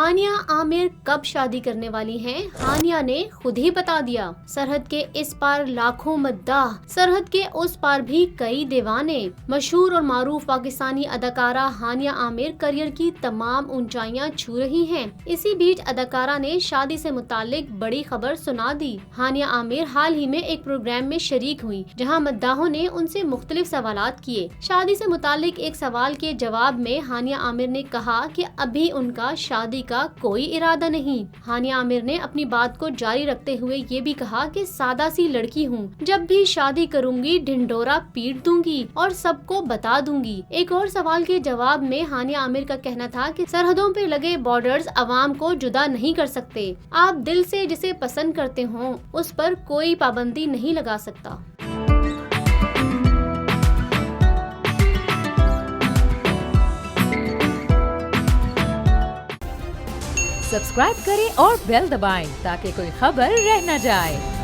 हानिया आमिर कब शादी करने वाली हैं? हानिया ने खुद ही बता दिया। सरहद के इस पार लाखों मद्दाह, सरहद के उस पार भी कई दीवाने। मशहूर और मारूफ पाकिस्तानी अदाकारा हानिया आमिर करियर की तमाम ऊंचाइयां छू रही हैं। इसी बीच अदाकारा ने शादी से मुतालिक बड़ी खबर सुना दी। हानिया आमिर हाल ही में एक प्रोग्राम में शरीक हुई, जहां मद्दाहों ने उनसे मुख्तलिफ सवालात किए। शादी से मुतालिक एक सवाल के जवाब में हानिया आमिर ने कहा कि अभी उनका शादी का कोई इरादा नहीं। हानिया आमिर ने अपनी बात को जारी रखते हुए ये भी कहा कि सादा सी लड़की हूँ, जब भी शादी करूंगी ढिंडोरा पीट दूंगी और सबको बता दूंगी। एक और सवाल के जवाब में हानिया आमिर का कहना था कि सरहदों पे लगे बॉर्डर्स अवाम को जुदा नहीं कर सकते। आप दिल से जिसे पसंद करते हो उस पर कोई पाबंदी नहीं लगा सकता। सब्सक्राइब करें और बेल दबाएं ताकि कोई खबर रह न जाए।